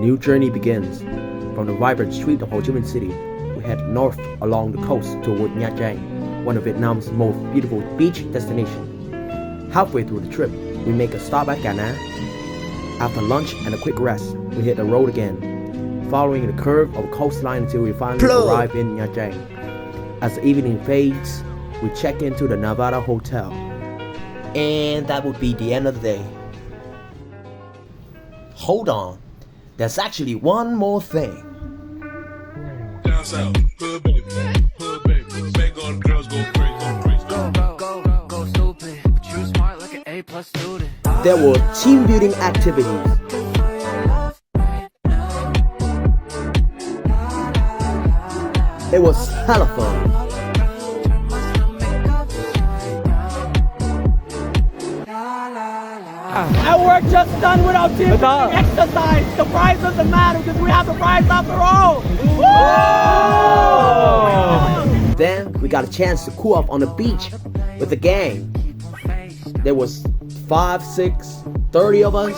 new journey begins. From the vibrant street of Ho Chi Minh City, we head north along the coast toward Nha Trang, one of Vietnam's most beautiful beach destinations. Halfway through the trip, we make a stop at Ca Ná. After lunch and a quick rest, we hit the road again, following the curve of the coastline until we finally arrive in Nha Trang. As the evening fades, we check into the Nevada Hotel. And that would be the end of the day. Hold on, there's actually one more thing. Down south, hood baby, make all the girls go crazy, Go stupid, but you smart like an A+ student. There were team building activities. It was hella fun. And we're just done with our team exercise. The prize doesn't matter because we have the prize after all. Woo! Then we got a chance to cool off on the beach with the gang. There was 5, 6, 30 of us.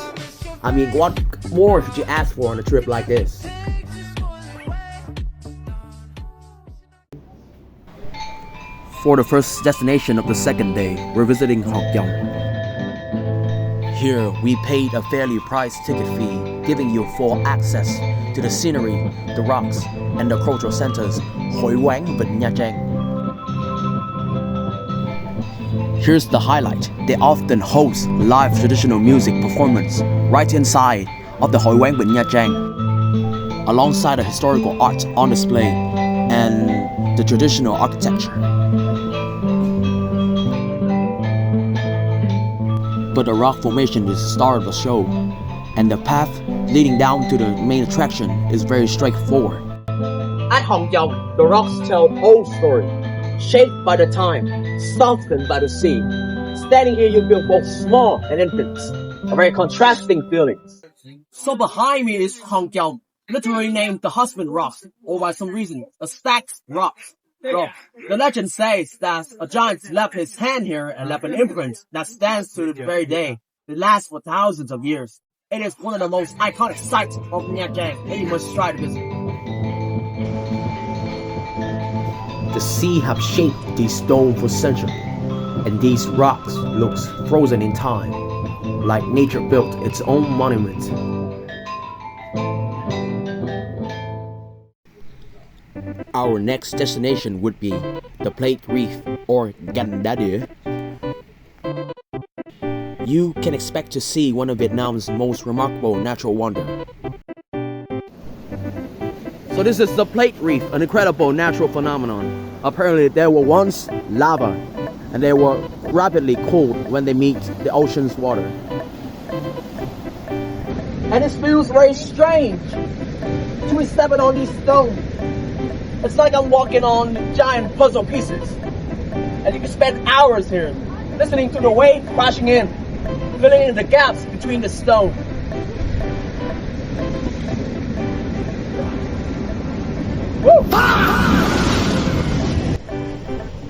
I mean, what more could you ask for on a trip like this? For the first destination of the second day, we're visiting Hoc Dong. Here, we paid a fairly priced ticket fee, giving you full access to the scenery, the rocks, and the cultural centers Hội Quán Vịnh Nha Trang. Here's the highlight. They often host live traditional music performance right inside of the Hội Quán Vịnh Nha Trang, alongside the historical art on display and the traditional architecture. But the rock formation is the star of the show, and the path leading down to the main attraction is very straightforward. At Hoc Dong, the rocks tell old story, shaped by the time, softened by the sea. Standing here, you feel both small and infinite, a very contrasting feeling. So behind me is Hoc Dong, literally named the husband rock, or by some reason, a stacked rock. So, the legend says that a giant left his hand here and left an imprint that stands to the very day. It lasts for thousands of years. It is one of the most iconic sites of Nha Trang, and you must try to visit. The sea have shaped these stones for centuries, and these rocks look frozen in time, like nature built its own monument. Our next destination would be the Plate Reef, or Gan Đá Đĩa. You can expect to see one of Vietnam's most remarkable natural wonders. So this is the Plate Reef, an incredible natural phenomenon. Apparently there were once lava, and they were rapidly cooled when they meet the ocean's water. And it feels very strange to step on these stones. It's like I'm walking on giant puzzle pieces. And you can spend hours here, listening to the wave crashing in, filling in the gaps between the stone. Woo!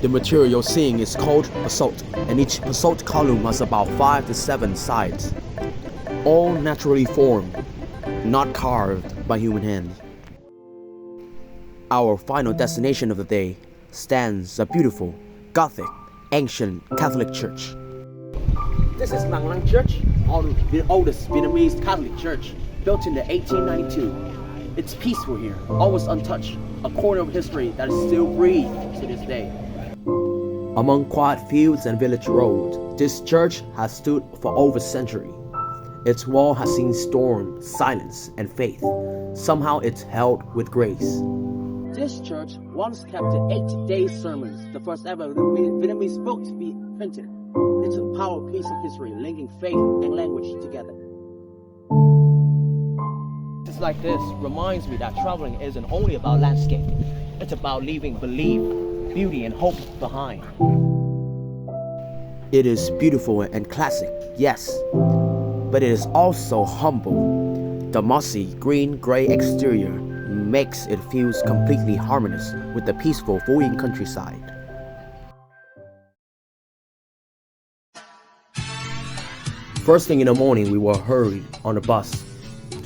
The material you're seeing is called basalt, and each basalt column has about 5 to 7 sides, all naturally formed, not carved by human hands. Our final destination of the day stands a beautiful, Gothic, ancient Catholic church. This is Mang Lang Church, the oldest Vietnamese Catholic church, built in the 1892. It's peaceful here, always untouched, a corner of history that is still breathed to this day. Among quiet fields and village roads, this church has stood for over a century. Its wall has seen storm, silence, and faith. Somehow it's held with grace. This church once kept the 8-day sermons, the first ever Vietnamese book to be printed. It's a powerful piece of history linking faith and language together. Just like this reminds me that traveling isn't only about landscape. It's about leaving belief, beauty, and hope behind. It is beautiful and classic, yes, but it is also humble. The mossy green-gray exterior makes it feel completely harmonious with the peaceful Phú Yên countryside. First thing in the morning, we were hurried on a bus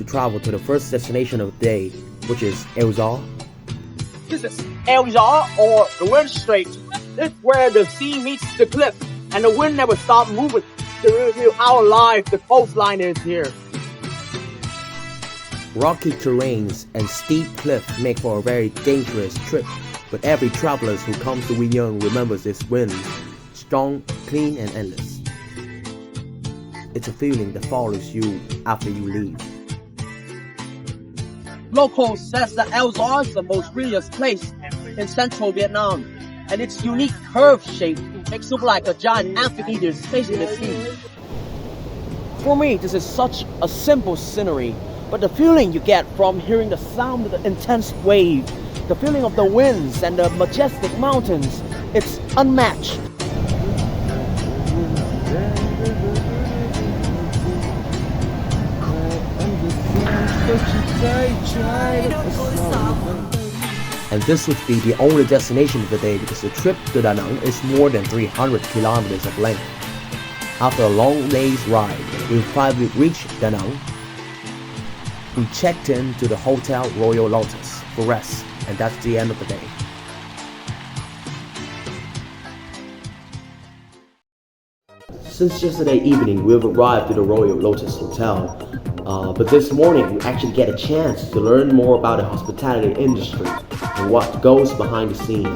to travel to the first destination of the day, which is Elzar. This is Elzar, or the Wind Strait. This is where the sea meets the cliff, and the wind never stops moving. To reveal our life, the coastline is here. Rocky terrains and steep cliffs make for a very dangerous trip, but every traveler who comes to Wynyang remembers its winds, strong, clean, and endless. It's a feeling that follows you after you leave. Locals says that Elzar is the most prettiest place in central Vietnam, and its unique curved shape makes it look like a giant amphitheater facing the sea. For me, this is such a simple scenery, but the feeling you get from hearing the sound of the intense wave, the feeling of the winds and the majestic mountains, it's unmatched. And this would be the only destination of the day because the trip to Da Nang is more than 300 kilometers of length. After a long day's ride, we finally reached Da Nang. We checked in to the Hotel Royal Lotus for rest, and that's the end of the day. Since yesterday evening, we've arrived to the Royal Lotus Hotel. But this morning, we actually get a chance to learn more about the hospitality industry and what goes behind the scene.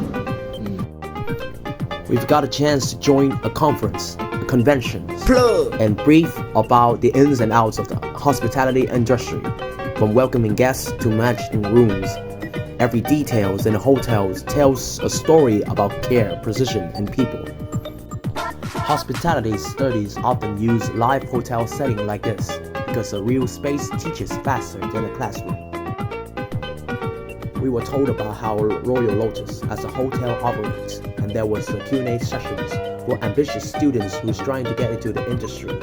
We've got a chance to join a conference, a convention, and brief about the ins and outs of the hospitality industry, from welcoming guests to managing rooms. Every details in the hotels tells a story about care, precision, and people. Hospitality studies often use live hotel setting like this because a real space teaches faster than a classroom. We were told about how Royal Lotus as a hotel operates, and there was a Q&A sessions for ambitious students who's trying to get into the industry.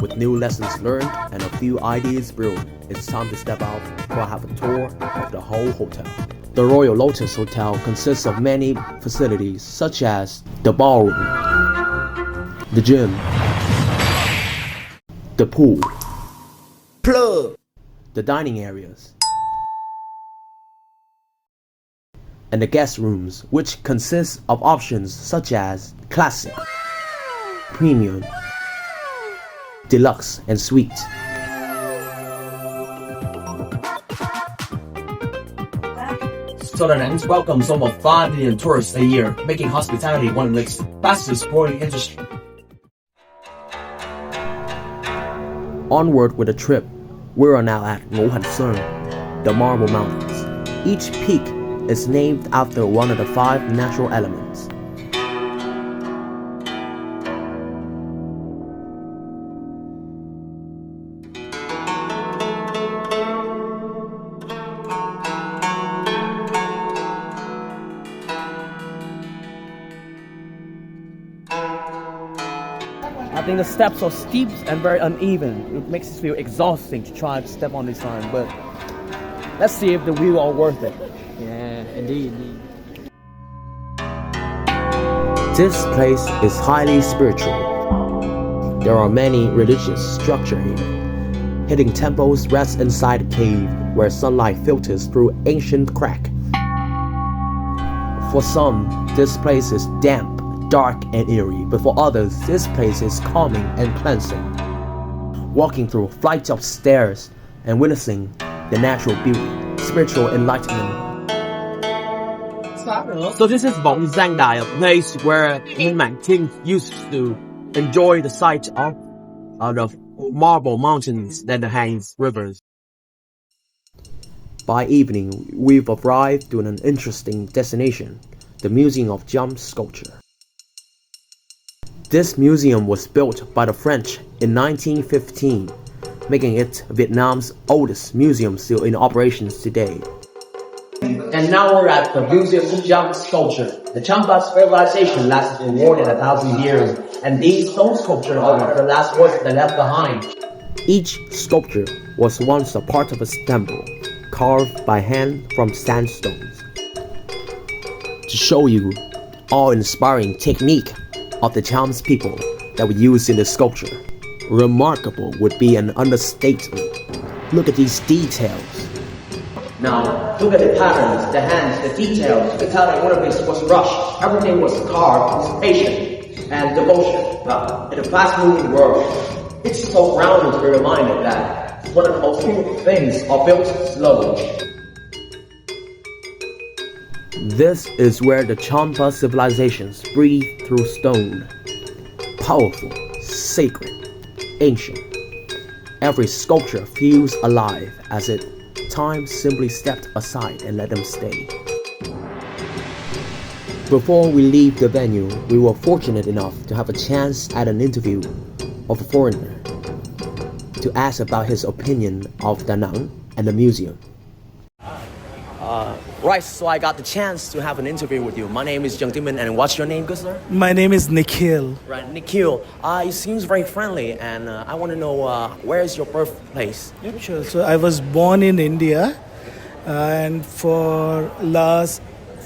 With new lessons learned and a few ideas brewed, it's time to step out for have a tour of the whole hotel. The Royal Lotus Hotel consists of many facilities such as the ballroom, the gym, the pool, the dining areas, and the guest rooms, which consists of options such as classic, premium, deluxe, and suite. So Da Nang welcomes almost 5 million tourists a year, making hospitality one of its fastest growing industries. Onward with the trip, we are now at Ngũ Hành Sơn, the Marble Mountains. Each peak is named after one of the 5 natural elements. I think the steps are steep and very uneven. It makes it feel exhausting to try to step on this line, but let's see if the view are worth it. Yeah, indeed. This place is highly spiritual. There are many religious structures here. Hidden temples rest inside a cave where sunlight filters through ancient crack. For some, this place is damp, dark and eerie, but for others, this place is calming and cleansing. Walking through flights of stairs and witnessing the natural beauty, spiritual enlightenment. So this is Vọng Giang Đài, a place where Minh Mạng Kinh used to enjoy the sight of the marble mountains and the Hangs rivers. By evening, we've arrived to an interesting destination, the Museum of Jump Sculpture. This museum was built by the French in 1915, making it Vietnam's oldest museum still in operations today. And now we're at the Museum of Jump Sculpture. The Champa civilization lasted for more than 1,000 years, and these stone sculptures are the last ones they left behind. Each sculpture was once a part of a temple, carved by hand from sandstones. To show you awe-inspiring technique of the Cham's people that we use in the sculpture, Remarkable would be an understatement. Look at these details. Now, look at the patterns, the hands, the details. You can tell that one of this was rushed. Everything was carved with patience and devotion. In a fast-moving world, it's so grounding to be reminded that one of the most beautiful things are built slowly. This is where the Champa civilizations breathe through stone. Powerful, sacred, ancient. Every sculpture feels alive as it time simply stepped aside and let them stay. Before we leave the venue, we were fortunate enough to have a chance at an interview of a foreigner to ask about his opinion of Da Nang and the museum. Right, so I got the chance to have an interview with you. My name is Trần Tiến Minh, and what's your name, good sir? My name is Nikhil. Right, Nikhil. You seems very friendly, and I want to know where is your birthplace? Yep, sure. So I was born in India, and for last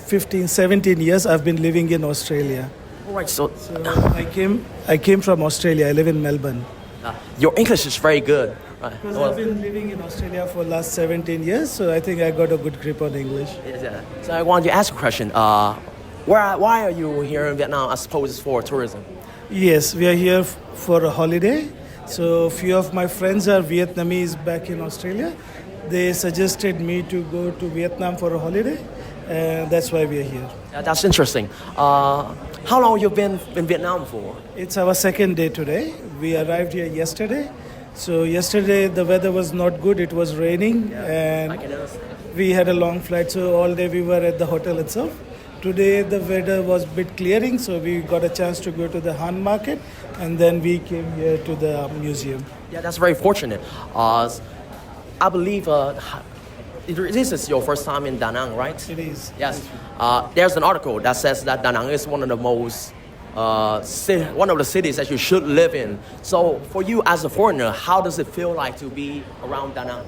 15, 17 years I've been living in Australia. All right, so I came from Australia. I live in Melbourne. Your English is very good. Right. Because I've been living in Australia for last 17 years, so I think I got a good grip on English. Yeah. So I wanted to ask a question. Why are you here in Vietnam? I suppose it's for tourism. Yes, we are here for a holiday. So a few of my friends are Vietnamese back in Australia. They suggested me to go to Vietnam for a holiday, and that's why we are here. Yeah, that's interesting. How long have you been in Vietnam for? It's our second day today. We arrived here yesterday. So yesterday the weather was not good. It was raining, and I can understand. we had a long flight. So all day we were at the hotel itself. Today the weather was a bit clearing, so we got a chance to go to the Han Market, and then we came here to the museum. Yeah, that's very fortunate. I believe this is your first time in Da Nang, right? It is. Yes. There's an article that says that Da Nang is one of the most one of the cities that you should live in. So for you as a foreigner, how does it feel like to be around Da Nang?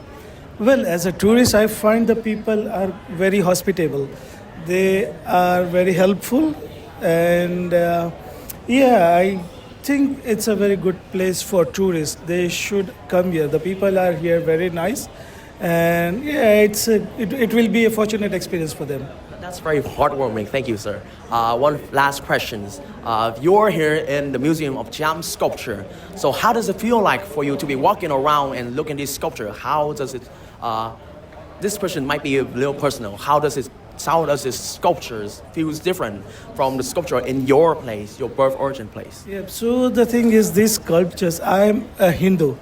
Well, as a tourist, I find the people are very hospitable. They are very helpful, and I think it's a very good place for tourists. They should come here. The people are here very nice, and it will be a fortunate experience for them. That's very heartwarming. Thank you, sir. One last question. You're here in the Museum of Cham Sculpture. So how does it feel like for you to be walking around and looking at this sculpture? How does it, this question might be a little personal. How does this sculptures feels different from the sculpture in your place, your birth origin place? Yeah, so the thing is, these sculptures, I'm a Hindu.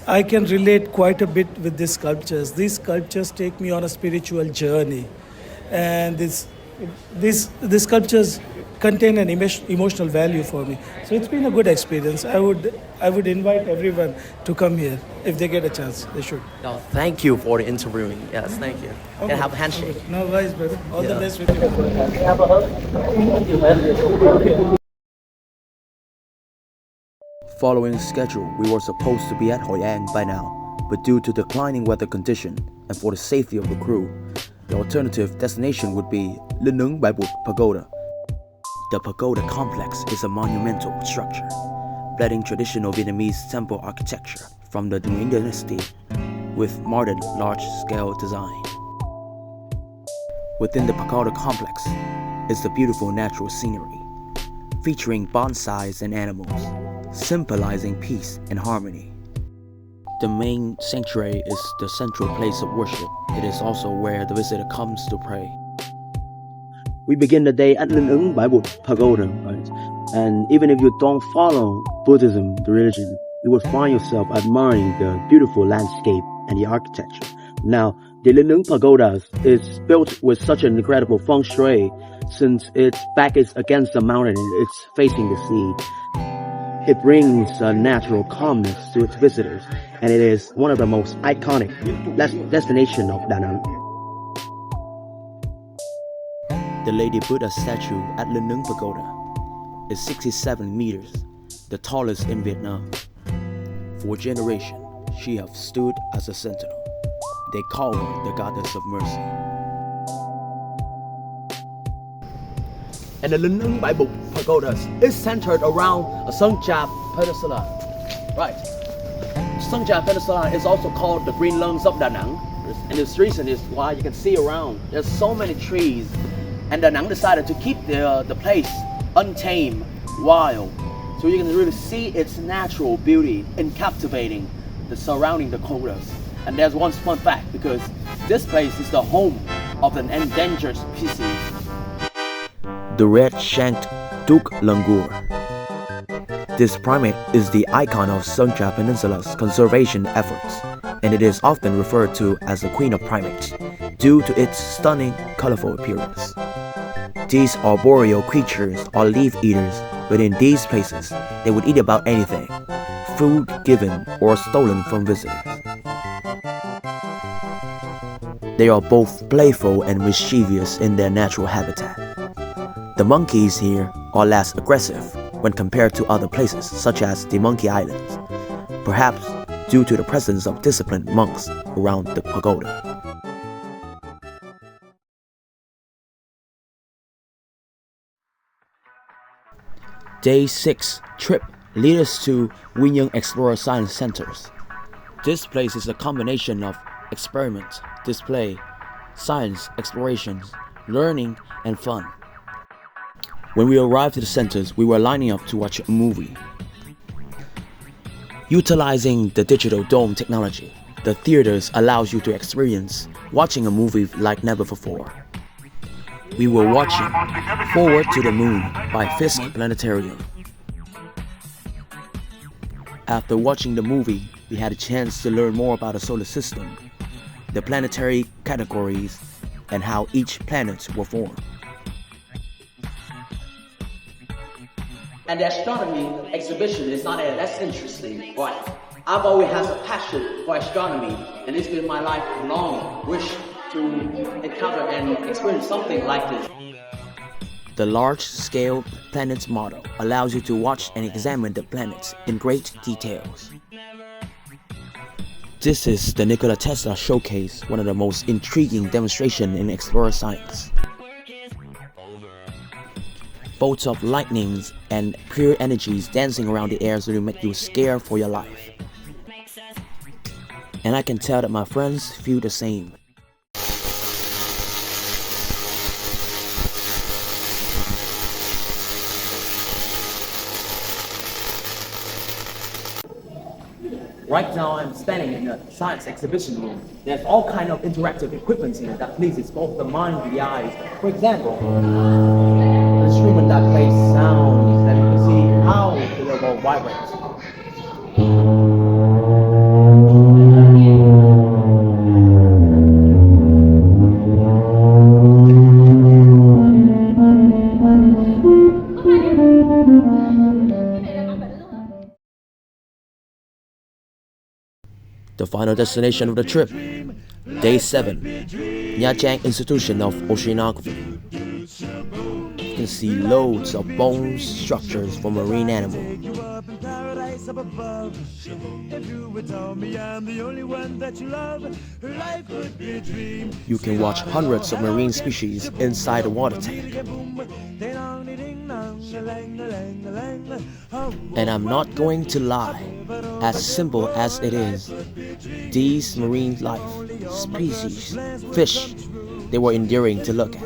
I can relate quite a bit with these sculptures. These sculptures take me on a spiritual journey. And these sculptures contain an emotional value for me. So it's been a good experience. I would invite everyone to come here if they get a chance. They should. No, thank you for the interviewing. Yes, thank you. Okay. Can I have a handshake? Okay. No worries, brother. All the best with you. Have a hug. Following schedule, we were supposed to be at Hoi An by now, but due to declining weather condition and for the safety of the crew, the alternative destination would be Linh Ứng Bãi Bụt Pagoda. The pagoda complex is a monumental structure, blending traditional Vietnamese temple architecture from the Nguyen dynasty with modern large-scale design. Within the pagoda complex is the beautiful natural scenery, featuring bonsais and animals, symbolizing peace and harmony. The main sanctuary is the central place of worship. It is also where the visitor comes to pray. We begin the day at Linh Ứng Bãi Bụt Pagoda, right? And even if you don't follow Buddhism, the religion, you will find yourself admiring the beautiful landscape and the architecture. Now, the Linh Ứng Pagoda is built with such an incredible feng shui, since its back is against the mountain and it's facing the sea. It brings a natural calmness to its visitors, and it is one of the most iconic destinations of Da Nang. The Lady Buddha statue at Linh Ứng Pagoda is 67 meters, the tallest in Vietnam. For generations, she has stood as a sentinel. They call her the goddess of mercy. And the Linh Ứng Bãi Bụt Pagoda is centered around a sun-capped peninsula. Right. Sunjia Peninsula is also called the green lungs of Da Nang. And this reason is why you can see around, there's so many trees. And Da Nang decided to keep the place untamed, wild. So you can really see its natural beauty in captivating the surrounding Dakotas. And there's one fun fact, because this place is the home of an endangered species. The red-shanked Duke langur. This primate is the icon of Sunjia Peninsula's conservation efforts, and it is often referred to as the queen of primates due to its stunning, colorful appearance. These arboreal creatures are leaf eaters, but in these places, they would eat about anything, food given or stolen from visitors. They are both playful and mischievous in their natural habitat. The monkeys here are less aggressive when compared to other places such as the Monkey Islands, perhaps due to the presence of disciplined monks around the pagoda. Day 6 trip leads us to Winyang Explorer Science Centers. This place is a combination of experiment, display, science, explorations, learning, and fun. When we arrived at the centers, we were lining up to watch a movie. Utilizing the digital dome technology, the theaters allows you to experience watching a movie like never before. We were watching Forward to the Moon by Fisk Planetarium. After watching the movie, we had a chance to learn more about the solar system, the planetary categories, and how each planet was formed. And the astronomy exhibition is not less interesting, but I've always had a passion for astronomy, and it's been my lifelong wish to encounter and experience something like this. The large-scale planets model allows you to watch and examine the planets in great details. This is the Nikola Tesla Showcase, one of the most intriguing demonstrations in explorer science. Bolts of lightnings and pure energies dancing around the air will make you scared for your life. And I can tell that my friends feel the same. Right now I'm standing in the science exhibition room. There's all kind of interactive equipment here that pleases both the mind and the eyes. For example, the instrument that plays sounds, and you can see how the logo vibrates. The final destination of the trip, Day 7, Nha Trang Institution of Oceanography. You can see loads of bones, structures from marine animals. You can watch hundreds of marine species inside a water tank. And I'm not going to lie, as simple as it is, these marine life, species, fish, they were endearing to look at.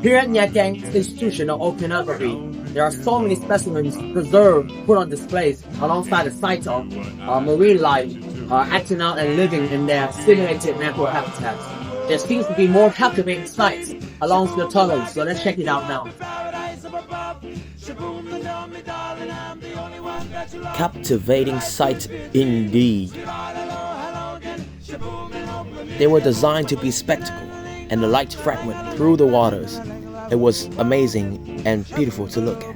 Here at Nha Trang Institution of Oceanography, there are so many specimens preserved, put on displays alongside the sites of marine life acting out and living in their simulated natural habitats. There seems to be more captivating sights along the tunnels, so let's check it out now. Captivating sight indeed. They were designed to be spectacle, and the light fragment through the waters. It was amazing and beautiful to look at.